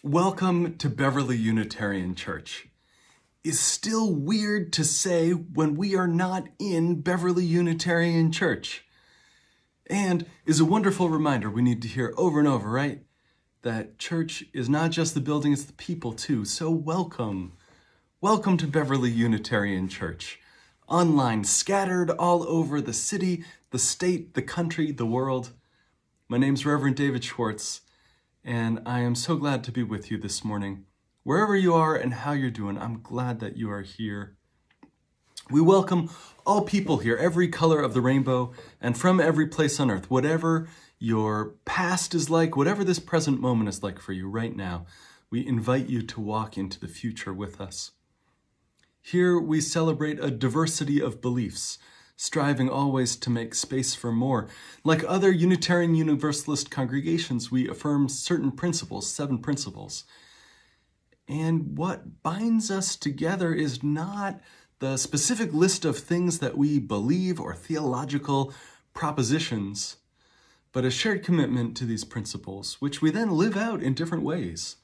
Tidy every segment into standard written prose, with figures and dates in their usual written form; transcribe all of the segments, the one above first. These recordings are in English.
Welcome to Beverly Unitarian Church is still weird to say when we are not in Beverly Unitarian Church. And is a wonderful reminder we need to hear over and over, right? That church is not just the building, it's the people too. So welcome. Welcome to Beverly Unitarian Church. Online, scattered all over the city, the state, the country, the world. My name's Reverend David Schwartz, and I am so glad to be with you this morning. Wherever you are and how you're doing, I'm glad that you are here. We welcome all people here, every color of the rainbow, and from every place on earth. Whatever your past is like, whatever this present moment is like for you right now, we invite you to walk into the future with us. Here we celebrate a diversity of beliefs, striving always to make space for more. Like other Unitarian Universalist congregations, we affirm certain principles, 7 principles. And what binds us together is not the specific list of things that we believe or theological propositions, but a shared commitment to these principles, which we then live out in different ways,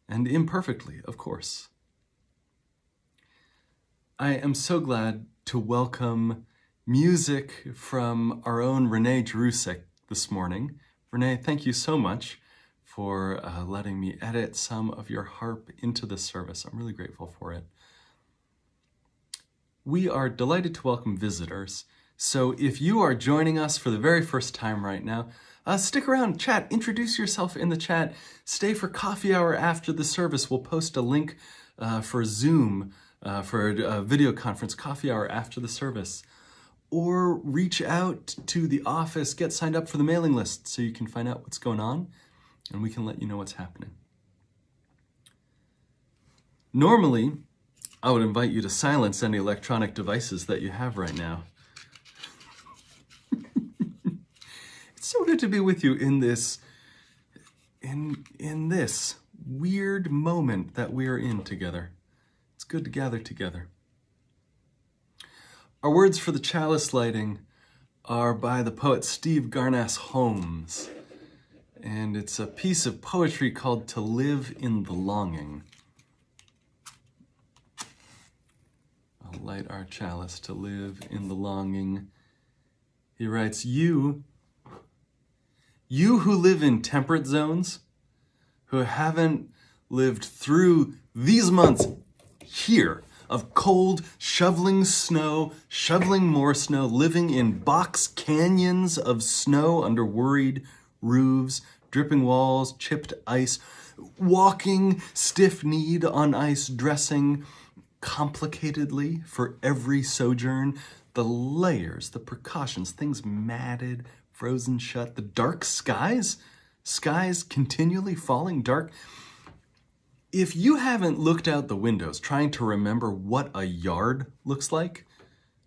and imperfectly, of course. I am so glad to welcome music from our own Renee Jerusek this morning. Renee, thank you so much for letting me edit some of your harp into this service. I'm really grateful for it. We are delighted to welcome visitors. So if you are joining us for the very first time right now, stick around, chat, introduce yourself in the chat, stay for coffee hour after the service. We'll post a link for Zoom for a video conference, coffee hour after the service. Or reach out to the office, get signed up for the mailing list so you can find out what's going on and we can let you know what's happening. Normally, I would invite you to silence any electronic devices that you have right now. It's so good to be with you in this weird moment that we are in together. It's good to gather together. Our words for the chalice lighting are by the poet Steve Garnaas Holmes, and it's a piece of poetry called To Live in the Longing. I'll light our chalice to live in the longing. He writes, You who live in temperate zones, who haven't lived through these months here of cold, shoveling snow, shoveling more snow, living in box canyons of snow under worried roofs, dripping walls, chipped ice, walking stiff-kneed on ice, dressing complicatedly for every sojourn, the layers, the precautions, things matted, frozen shut, the dark skies continually falling dark. If you haven't looked out the windows trying to remember what a yard looks like,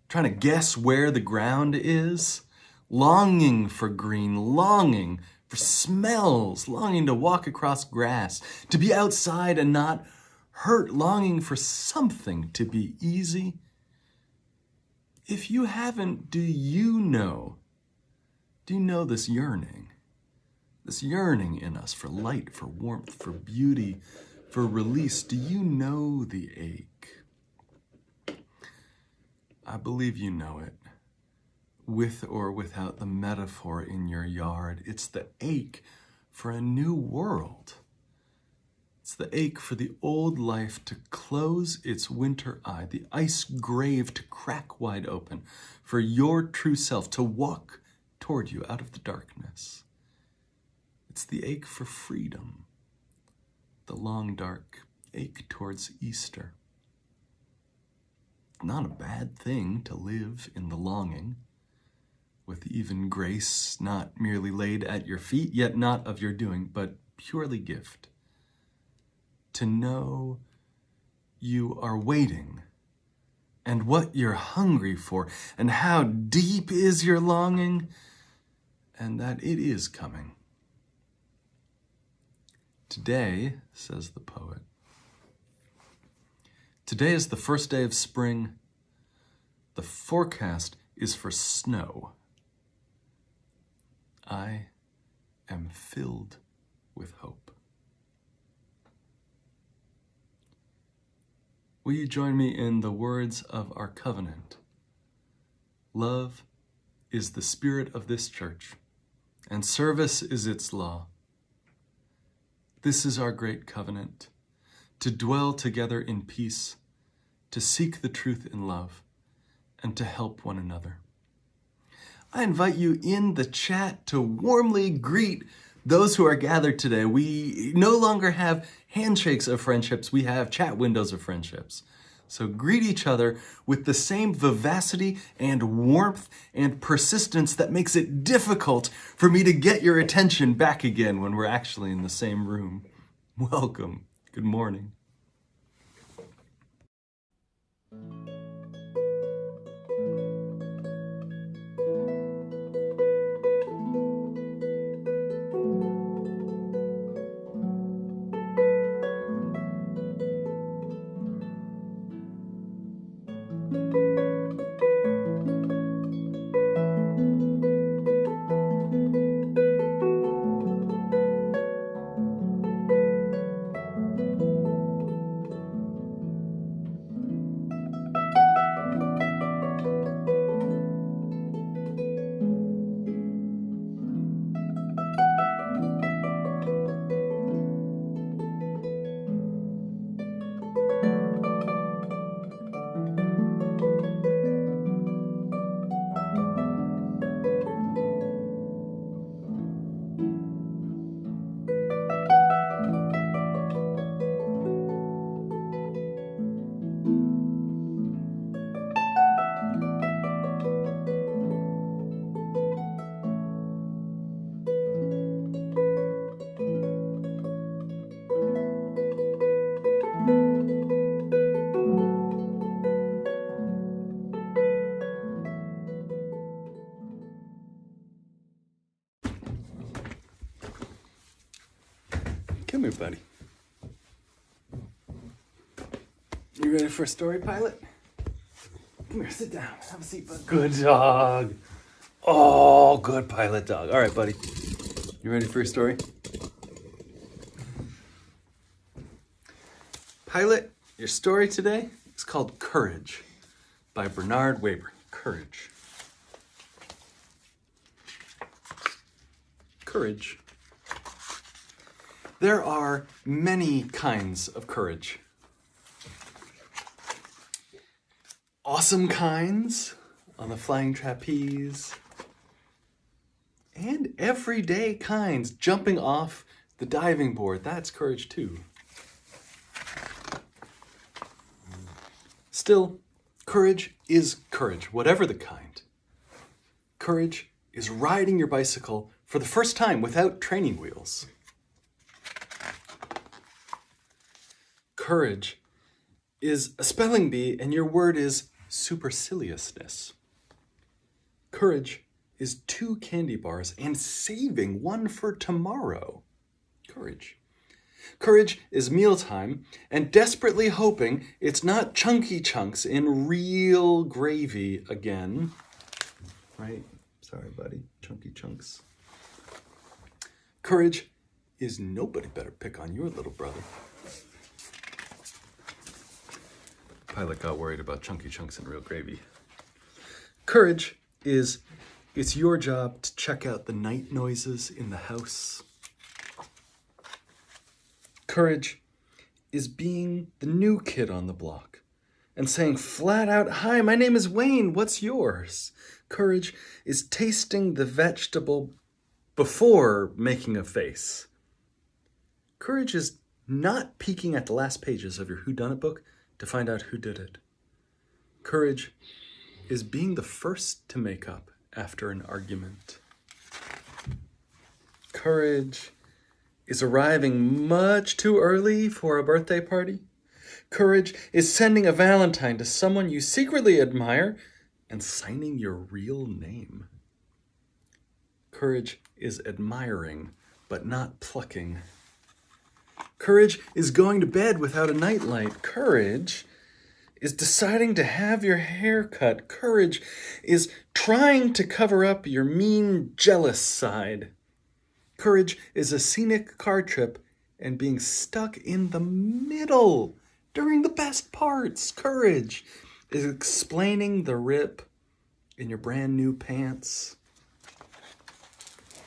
trying to guess where the ground is, longing for green, longing for smells, longing to walk across grass, to be outside and not hurt, longing for something to be easy. If you haven't, do you know this yearning? This yearning in us for light, for warmth, for beauty, for release. Do you know the ache? I believe you know it. With or without the metaphor in your yard, it's the ache for a new world. It's the ache for the old life to close its winter eye, the ice grave to crack wide open, for your true self to walk toward you out of the darkness. It's the ache for freedom, the long dark ache towards Easter. Not a bad thing to live in the longing, with even grace not merely laid at your feet, yet not of your doing, but purely gift. To know you are waiting, and what you're hungry for, and how deep is your longing, and that it is coming. Today, says the poet, today is the first day of spring. The forecast is for snow. I am filled with hope. will you join me in the words of our covenant? Love is the spirit of this church, and service is its law. This is our great covenant, to dwell together in peace, to seek the truth in love, and to help one another. I invite you in the chat to warmly greet those who are gathered today. We no longer have handshakes of friendships, we have chat windows of friendships. So greet each other with the same vivacity and warmth and persistence that makes it difficult for me to get your attention back again when we're actually in the same room. Welcome. Good morning. Come here, buddy. You ready for a story, Pilot? Come here, sit down. Have a seat, bud. Good dog. Oh, good Pilot dog. All right, buddy. You ready for your story? Pilot, your story today is called Courage by Bernard Wayburn. Courage. Courage. There are many kinds of courage. Awesome kinds on the flying trapeze, and everyday kinds jumping off the diving board. That's courage too. Still, courage is courage, whatever the kind. Courage is riding your bicycle for the first time without training wheels. Courage is a spelling bee, and your word is superciliousness. Courage is 2 candy bars and saving one for tomorrow. Courage. Courage is mealtime and desperately hoping it's not chunky chunks in real gravy again. Right? Sorry, buddy. Chunky chunks. Courage is nobody better pick on your little brother. Pilot got worried about chunky chunks and real gravy. Courage is, it's your job to check out the night noises in the house. Courage is being the new kid on the block and saying flat out, "Hi, my name is Wayne, what's yours?" Courage is tasting the vegetable before making a face. Courage is not peeking at the last pages of your whodunit book to find out who did it. Courage is being the first to make up after an argument. Courage is arriving much too early for a birthday party. Courage is sending a Valentine to someone you secretly admire and signing your real name. Courage is admiring, but not plucking. Courage is going to bed without a nightlight. Courage is deciding to have your hair cut. Courage is trying to cover up your mean, jealous side. Courage is a scenic car trip and being stuck in the middle during the best parts. Courage is explaining the rip in your brand new pants.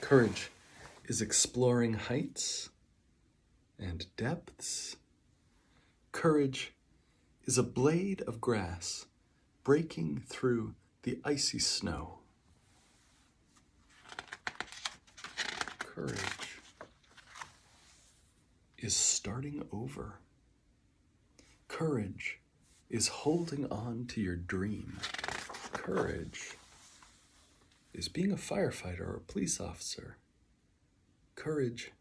Courage is exploring heights and depths. Courage is a blade of grass breaking through the icy snow. Courage is starting over. Courage is holding on to your dream. Courage is being a firefighter or a police officer. Courage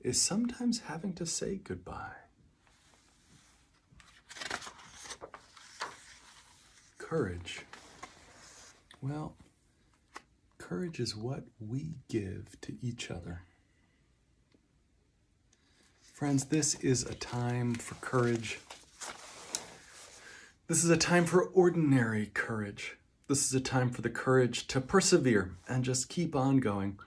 is sometimes having to say goodbye. Courage, well, courage is what we give to each other. Friends, this is a time for courage. This is a time for ordinary courage. This is a time for the courage to persevere and just keep on going.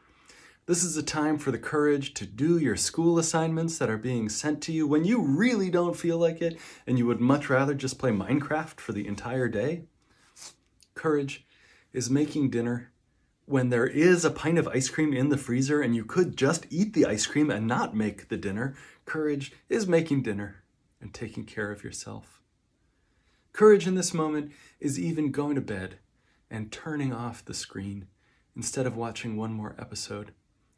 This is a time for the courage to do your school assignments that are being sent to you when you really don't feel like it and you would much rather just play Minecraft for the entire day. Courage is making dinner when there is a pint of ice cream in the freezer and you could just eat the ice cream and not make the dinner. Courage is making dinner and taking care of yourself. Courage in this moment is even going to bed and turning off the screen instead of watching one more episode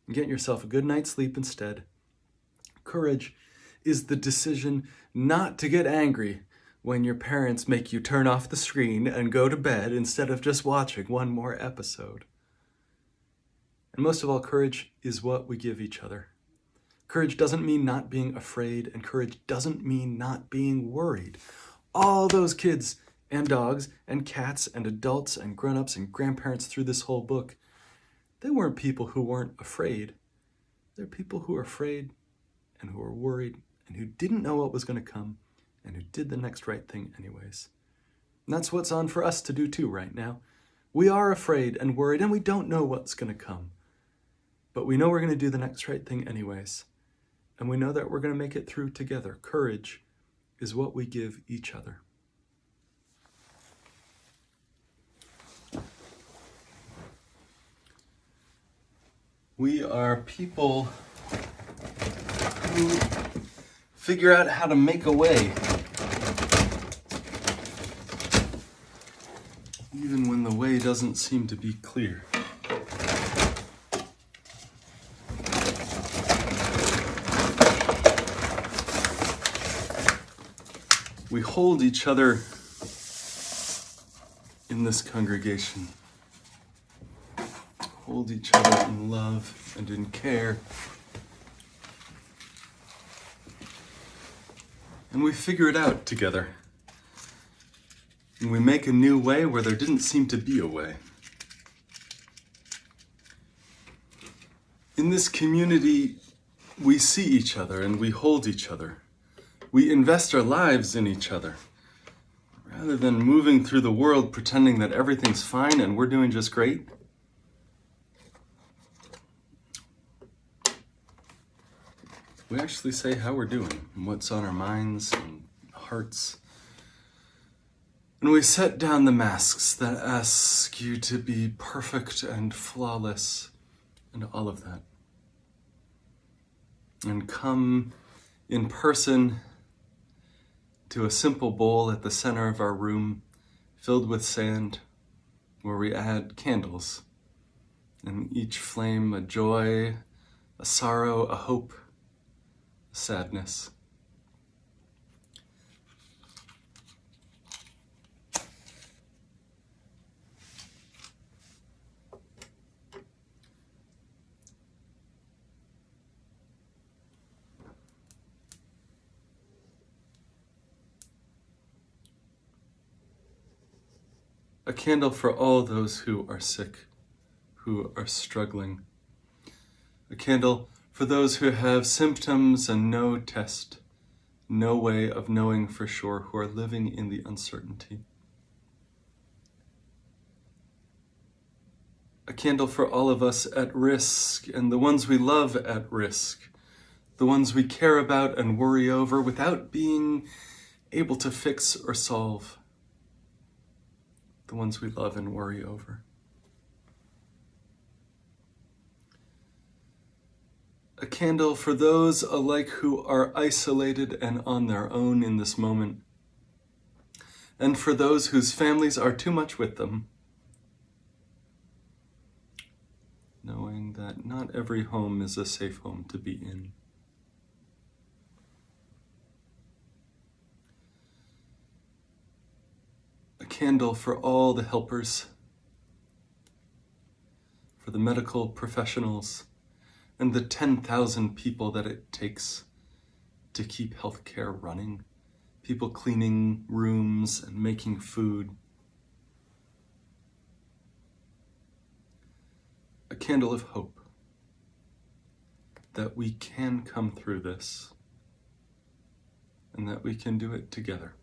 and getting yourself a good night's sleep instead. Courage is the decision not to get angry when your parents make you turn off the screen and go to bed instead of just watching one more episode. And most of all, courage is what we give each other. Courage doesn't mean not being afraid, and courage doesn't mean not being worried. All those kids and dogs and cats and adults and grown-ups and grandparents through this whole book, they weren't people who weren't afraid. They're people who are afraid and who are worried and who didn't know what was going to come and who did the next right thing anyways. And that's what's on for us to do too right now. We are afraid and worried and we don't know what's going to come. But we know we're going to do the next right thing anyways. And we know that we're going to make it through together. Courage is what we give each other. We are people who figure out how to make a way, even when the way doesn't seem to be clear. We hold each other in this congregation. Hold each other in love and in care. And we figure it out together. And we make a new way where there didn't seem to be a way. In this community, we see each other and we hold each other. We invest our lives in each other. Rather than moving through the world pretending that everything's fine and we're doing just great, we actually say how we're doing and what's on our minds and hearts. And we set down the masks that ask you to be perfect and flawless and all of that. And come in person to a simple bowl at the center of our room filled with sand where we add candles. And each flame a joy, a sorrow, a hope, a sadness. A candle for all those who are sick, who are struggling. A candle for those who have symptoms and no test, no way of knowing for sure, who are living in the uncertainty. A candle for all of us at risk and the ones we love at risk, the ones we care about and worry over without being able to fix or solve, the ones we love and worry over. A candle for those alike who are isolated and on their own in this moment, and for those whose families are too much with them, knowing that not every home is a safe home to be in. A candle for all the helpers, for the medical professionals, and the 10,000 people that it takes to keep healthcare running, people cleaning rooms and making food. A candle of hope that we can come through this and that we can do it together.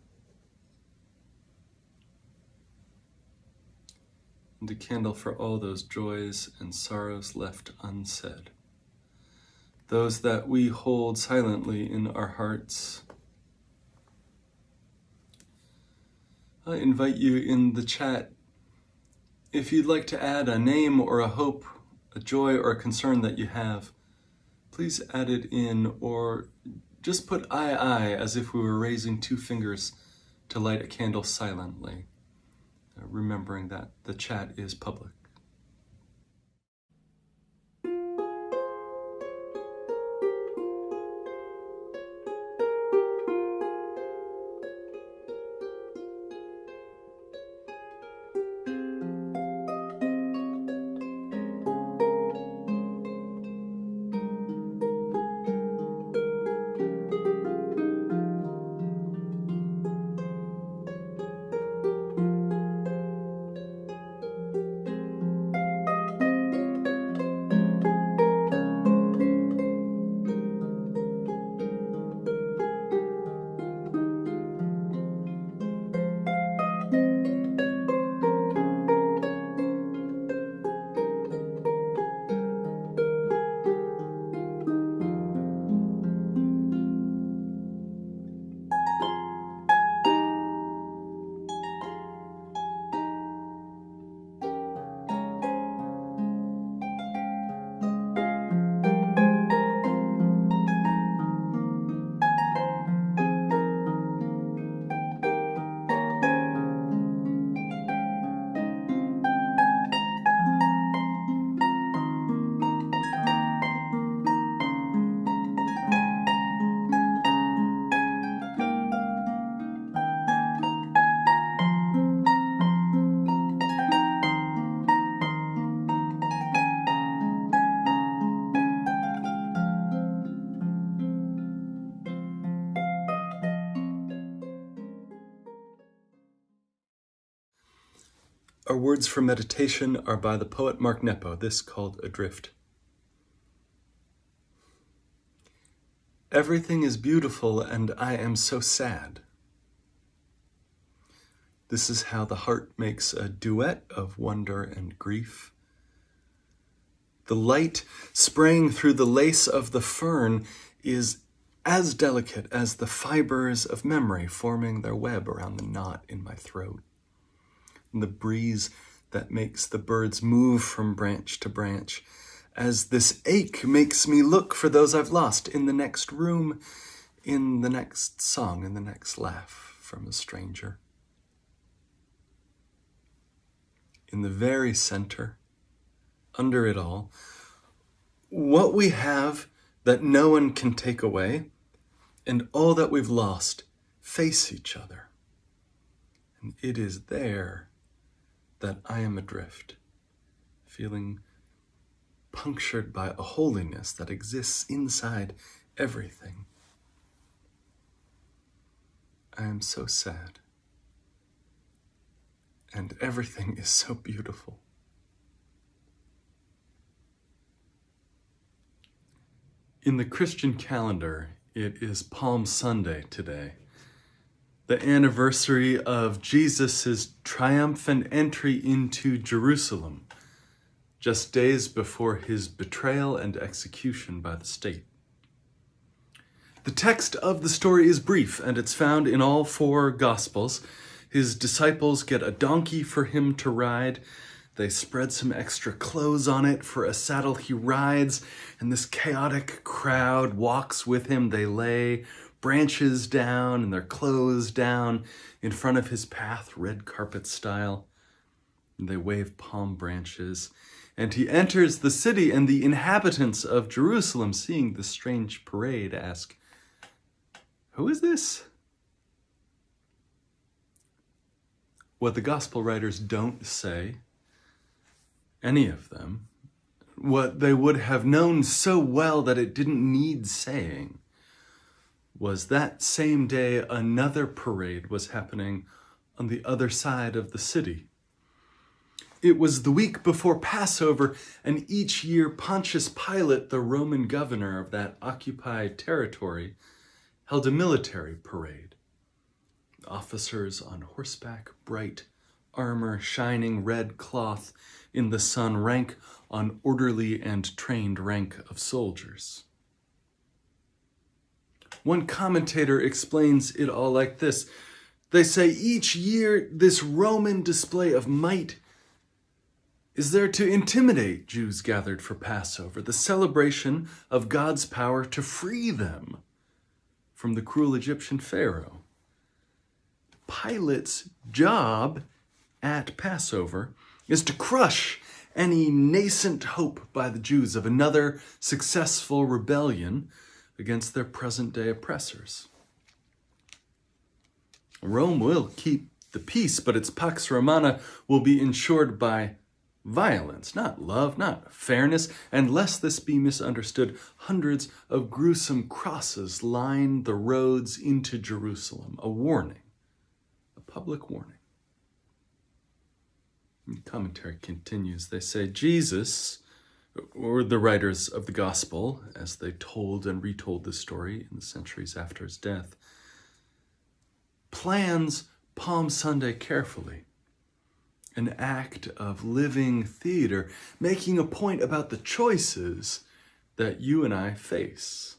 And a candle for all those joys and sorrows left unsaid, those that we hold silently in our hearts. I invite you in the chat, if you'd like to add a name or a hope, a joy or a concern that you have, please add it in, or just put I as if we were raising two fingers to light a candle silently, remembering that the chat is public. Our words for meditation are by the poet Mark Nepo, this called Adrift. Everything is beautiful and I am so sad. This is how the heart makes a duet of wonder and grief. The light spraying through the lace of the fern is as delicate as the fibers of memory forming their web around the knot in my throat. And the breeze that makes the birds move from branch to branch, as this ache makes me look for those I've lost in the next room, in the next song, in the next laugh from a stranger. In the very center, under it all, what we have that no one can take away, and all that we've lost face each other. And it is there that I am adrift, feeling punctured by a holiness that exists inside everything. I am so sad, and everything is so beautiful. In the Christian calendar, it is Palm Sunday today, the anniversary of Jesus' triumphant entry into Jerusalem, just days before his betrayal and execution by the state. The text of the story is brief, and it's found in all 4 Gospels. His disciples get a donkey for him to ride. They spread some extra clothes on it for a saddle he rides, and this chaotic crowd walks with him. They lay branches down and their clothes down in front of his path, red carpet style. And they wave palm branches. And he enters the city, and the inhabitants of Jerusalem, seeing this strange parade, ask, "Who is this?" What the gospel writers don't say, any of them, what they would have known so well that it didn't need saying, was that same day another parade was happening on the other side of the city. It was the week before Passover, and each year Pontius Pilate, the Roman governor of that occupied territory, held a military parade. Officers on horseback, bright armor, shining red cloth in the sun, rank on orderly and trained rank of soldiers. One commentator explains it all like this. They say each year this Roman display of might is there to intimidate Jews gathered for Passover, the celebration of God's power to free them from the cruel Egyptian Pharaoh. Pilate's job at Passover is to crush any nascent hope by the Jews of another successful rebellion against their present-day oppressors. Rome will keep the peace, but its Pax Romana will be ensured by violence, not love, not fairness, and lest this be misunderstood, hundreds of gruesome crosses line the roads into Jerusalem, a warning, a public warning. The commentary continues. They say Jesus, or the writers of the gospel, as they told and retold this story in the centuries after his death, plans Palm Sunday carefully. An act of living theater, making a point about the choices that you and I face.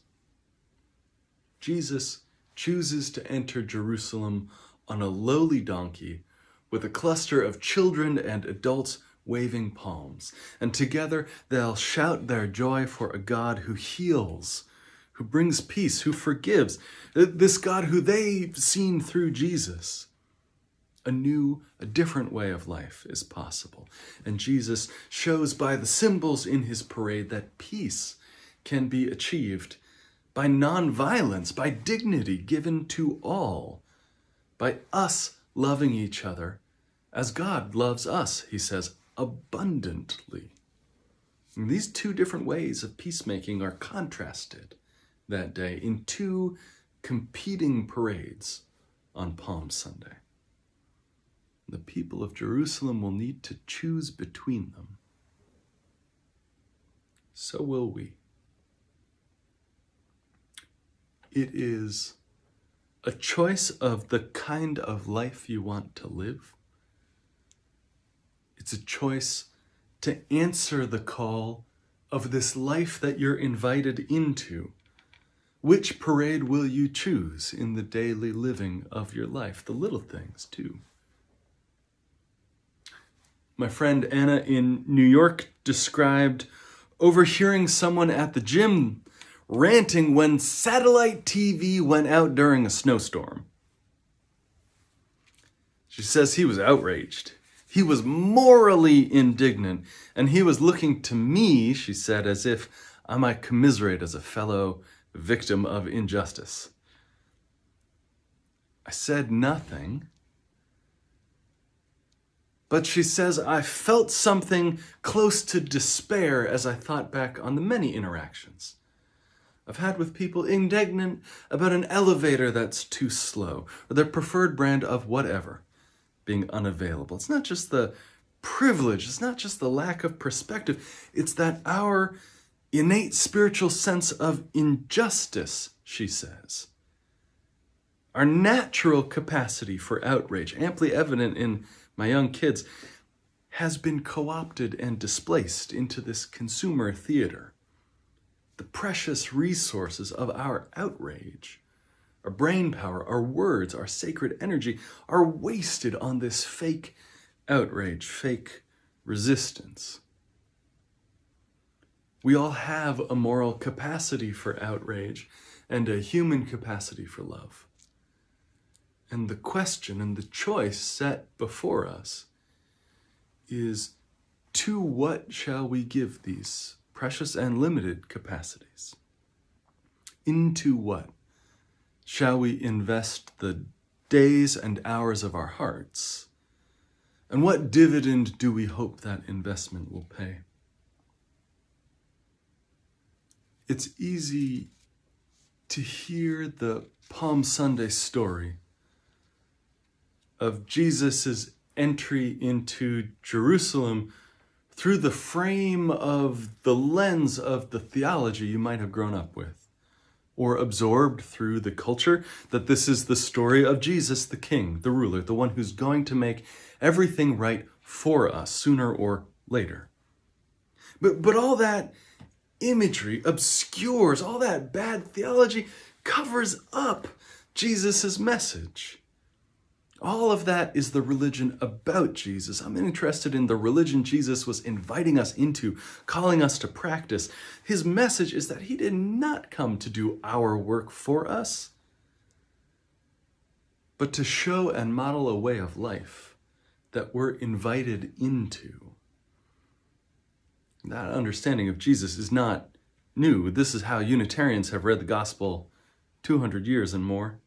Jesus chooses to enter Jerusalem on a lowly donkey with a cluster of children and adults waving palms. And together they'll shout their joy for a God who heals, who brings peace, who forgives. This God who they've seen through Jesus. A different way of life is possible. And Jesus shows by the symbols in his parade that peace can be achieved by nonviolence, by dignity given to all, by us loving each other as God loves us, he says, abundantly. And these 2 different ways of peacemaking are contrasted that day in 2 competing parades on Palm Sunday. The people of Jerusalem will need to choose between them. So will we. It is a choice of the kind of life you want to live. It's a choice to answer the call of this life that you're invited into. Which parade will you choose in the daily living of your life? The little things, too. My friend Anna in New York described overhearing someone at the gym ranting when satellite TV went out during a snowstorm. She says he was outraged. He was morally indignant, and he was looking to me, she said, as if I might commiserate as a fellow victim of injustice. I said nothing. But she says, I felt something close to despair as I thought back on the many interactions I've had with people indignant about an elevator that's too slow, or their preferred brand of whatever being unavailable. It's not just the privilege, it's not just the lack of perspective, it's that our innate spiritual sense of injustice, she says. Our natural capacity for outrage, amply evident in my young kids, has been co-opted and displaced into this consumer theater. the precious resources of our outrage, our brain power, our words, our sacred energy are wasted on this fake outrage, fake resistance. We all have a moral capacity for outrage and a human capacity for love. And the question and the choice set before us is, to what shall we give these precious and limited capacities? Into what shall we invest the days and hours of our hearts? And what dividend do we hope that investment will pay? It's easy to hear the Palm Sunday story of Jesus' entry into Jerusalem through the frame of the lens of the theology you might have grown up with, or absorbed through the culture, that this is the story of Jesus, the king, the ruler, the one who's going to make everything right for us sooner or later. But all that imagery obscures, all that bad theology covers up Jesus' message. All of that is the religion about Jesus. I'm interested in the religion Jesus was inviting us into, calling us to practice. His message is that he did not come to do our work for us, but to show and model a way of life that we're invited into. That understanding of Jesus is not new. This is how Unitarians have read the gospel 200 years and more.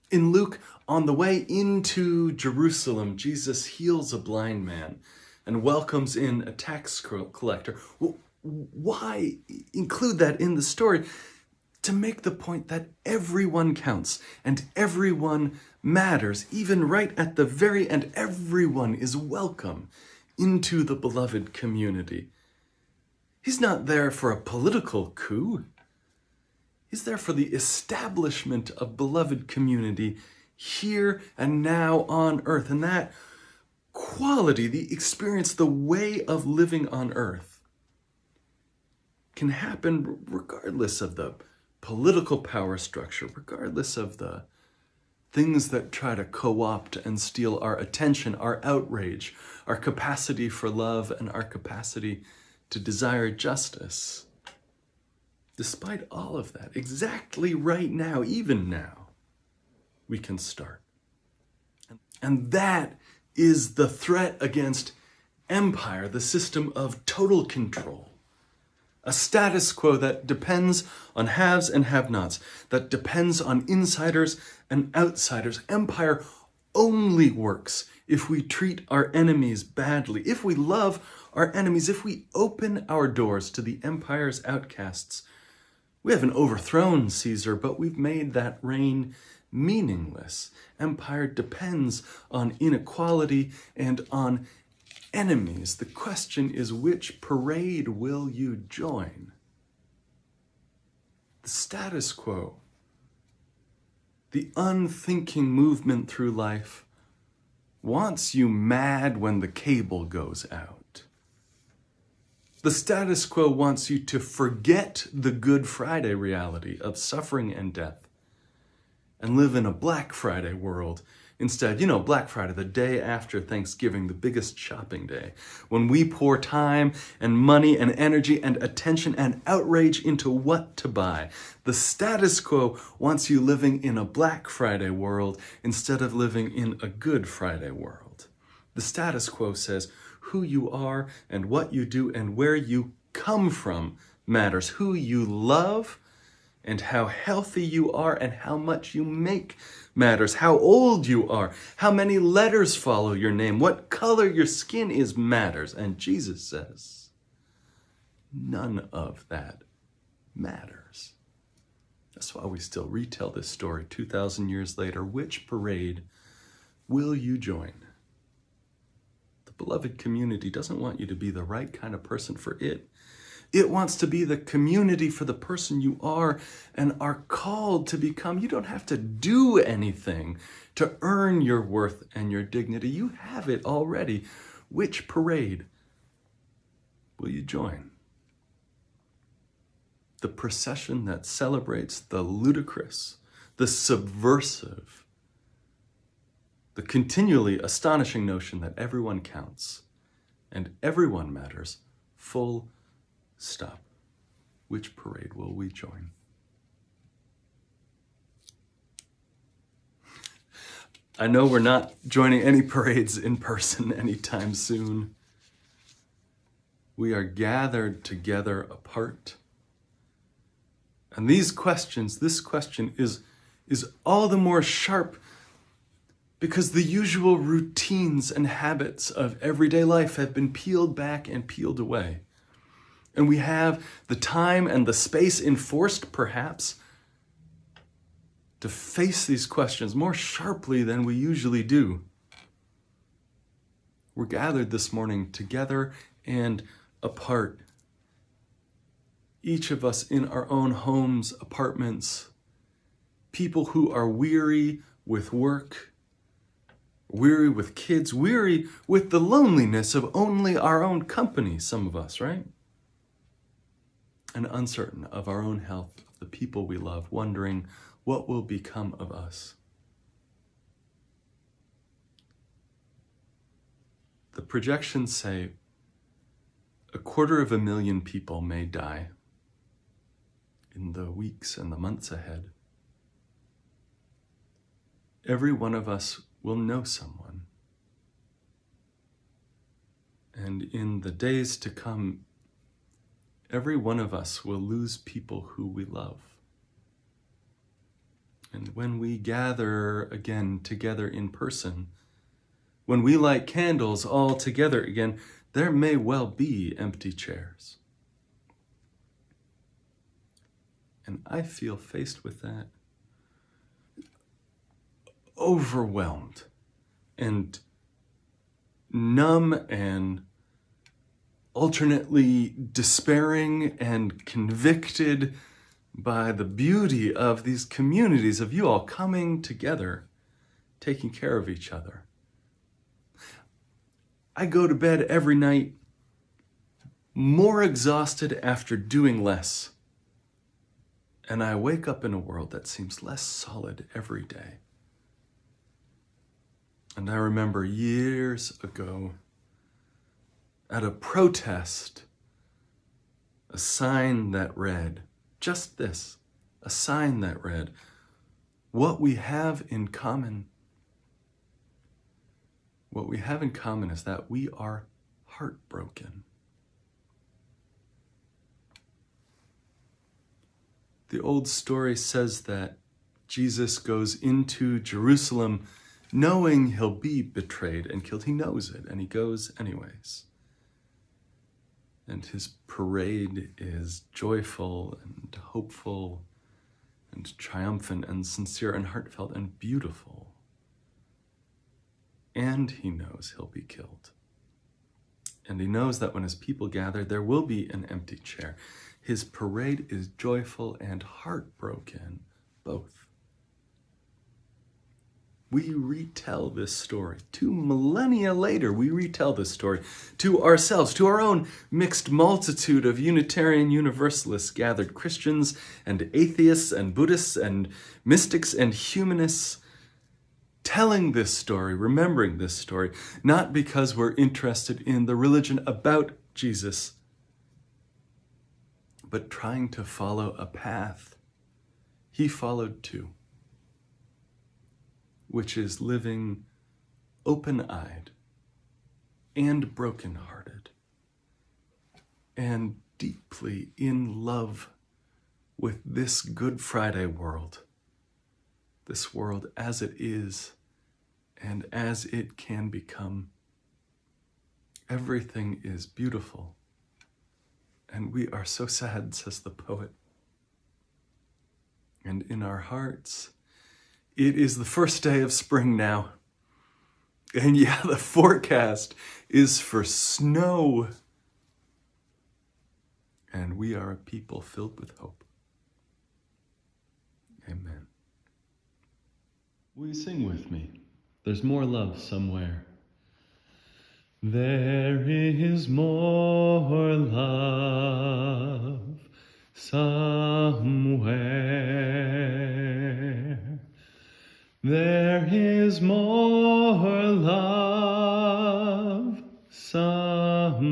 In Luke, on the way into Jerusalem, Jesus heals a blind man and welcomes in a tax collector. Why include that in the story? To make the point that everyone counts and everyone matters, even right at the very end. Everyone is welcome into the beloved community. He's not there for a political coup. He's there for the establishment of beloved community here and now on earth. And that quality, the experience, the way of living on earth can happen regardless of the political power structure, regardless of the things that try to co-opt and steal our attention, our outrage, our capacity for love, and our capacity to desire justice. Despite all of that, exactly right now, even now, we can start. And that is the threat against empire, the system of total control. A status quo that depends on haves and have-nots, that depends on insiders and outsiders. Empire only works if we treat our enemies badly, if we love our enemies, if we open our doors to the empire's outcasts. We haven't overthrown Caesar, but we've made that reign meaningless. Empire depends on inequality and on enemies. The question is, which parade will you join? The status quo, the unthinking movement through life, wants you mad when the cable goes out. The status quo wants you to forget the Good Friday reality of suffering and death and live in a Black Friday world. Instead, Black Friday, the day after Thanksgiving, the biggest shopping day, when we pour time and money and energy and attention and outrage into what to buy. The status quo wants you living in a Black Friday world instead of living in a Good Friday world. The status quo says who you are and what you do and where you come from matters. Who you love and how healthy you are and how much you make matters. How old you are, how many letters follow your name, what color your skin is matters. And Jesus says, none of that matters. That's why we still retell this story 2,000 years later. Which parade will you join? The beloved community doesn't want you to be the right kind of person for it. It wants to be the community for the person you are and are called to become. You don't have to do anything to earn your worth and your dignity. You have it already. Which parade will you join? the procession that celebrates the ludicrous, the subversive, the continually astonishing notion that everyone counts and everyone matters, full stop. Which parade will we join? I know we're not joining any parades in person anytime soon. We are gathered together apart. And this question is all the more sharp because the usual routines and habits of everyday life have been peeled back and peeled away. And we have the time and the space enforced, perhaps, to face these questions more sharply than we usually do. We're gathered this morning together and apart. Each of us in our own homes, apartments, people who are weary with work, weary with kids, weary with the loneliness of only our own company, some of us, right? And uncertain of our own health, of the people we love, wondering what will become of us. The projections say 250,000 people may die in the weeks and the months ahead. Every one of us will know someone. And in the days to come, every one of us will lose people who we love. And when we gather again together in person, when we light candles all together again, there may well be empty chairs. And I feel faced with that, overwhelmed and numb and alternately despairing and convicted by the beauty of these communities of you all coming together, taking care of each other. I go to bed every night more exhausted after doing less, and I wake up in a world that seems less solid every day. And I remember years ago at a protest, a sign that read, just this, a sign that read, what we have in common is that we are heartbroken. The old story says that Jesus goes into Jerusalem knowing he'll be betrayed and killed. He knows it, and he goes anyways. And his parade is joyful and hopeful and triumphant and sincere and heartfelt and beautiful. And he knows he'll be killed. And he knows that when his people gather, there will be an empty chair. His parade is joyful and heartbroken, both. We retell this story. 2 millennia later, we retell this story to ourselves, to our own mixed multitude of Unitarian Universalists, gathered Christians and atheists and Buddhists and mystics and humanists, telling this story, remembering this story, not because we're interested in the religion about Jesus, but trying to follow a path he followed too, which is living open-eyed and broken-hearted and deeply in love with this Good Friday world, this world as it is and as it can become. Everything is beautiful, and we are so sad, says the poet. And in our hearts, it is the first day of spring now. And yeah, the forecast is for snow. And we are a people filled with hope. Amen. Will you sing with me? There's more love somewhere. There is more love somewhere. There is more love somewhere.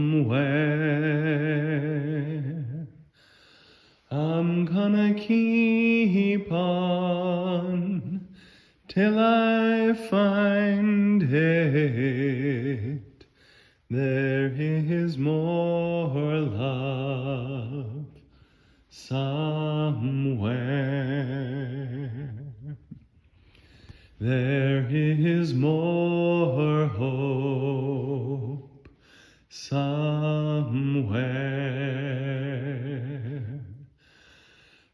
I'm gonna keep on till I find it. There is more love somewhere. There is more hope somewhere.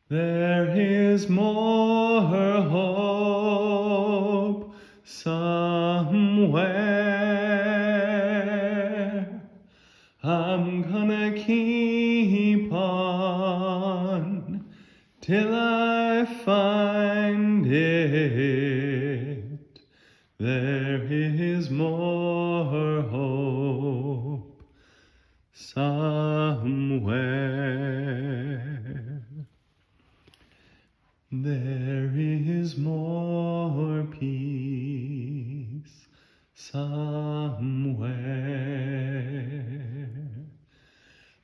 There is more hope somewhere. I'm gonna keep on till I find it. There is more hope somewhere. There is more peace somewhere.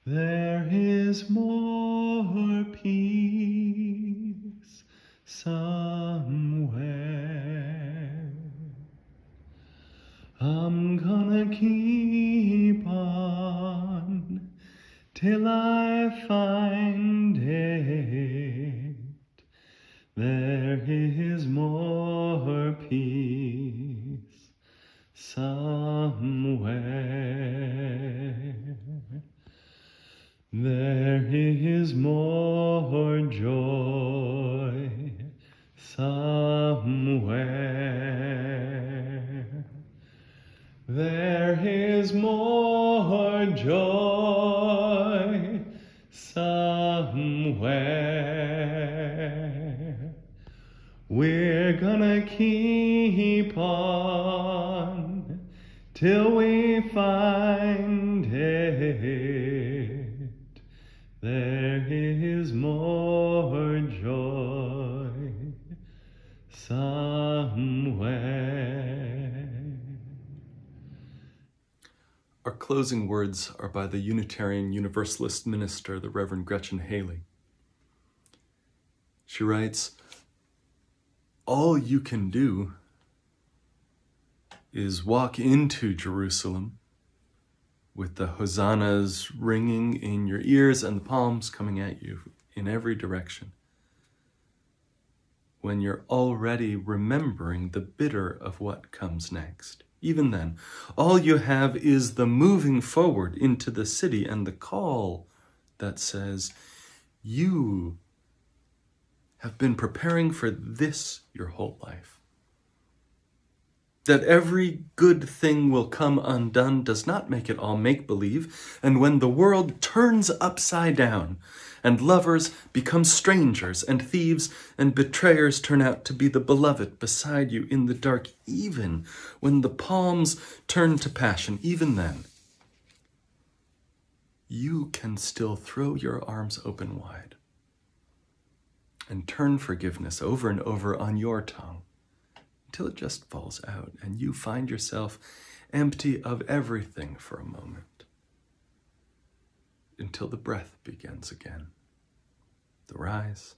There is more peace somewhere. I'm gonna keep on till I find it. There is more peace somewhere. There is more joy somewhere. There is more joy somewhere. We're gonna keep on till we find it. There is more joy somewhere. Our closing words are by the Unitarian Universalist minister, the Reverend Gretchen Haley. She writes, "All you can do is walk into Jerusalem with the hosannas ringing in your ears and the palms coming at you in every direction, when you're already remembering the bitter of what comes next. Even then, all you have is the moving forward into the city and the call that says, you have been preparing for this your whole life. That every good thing will come undone does not make it all make-believe, and when the world turns upside down, and lovers become strangers, and thieves and betrayers turn out to be the beloved beside you in the dark, even when the palms turn to passion, even then, you can still throw your arms open wide and turn forgiveness over and over on your tongue, until it just falls out and you find yourself empty of everything for a moment, until the breath begins again, the rise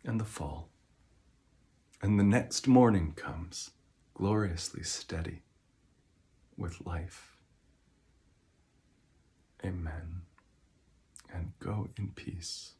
and the fall, and the next morning comes gloriously steady with life. Amen. And go in peace.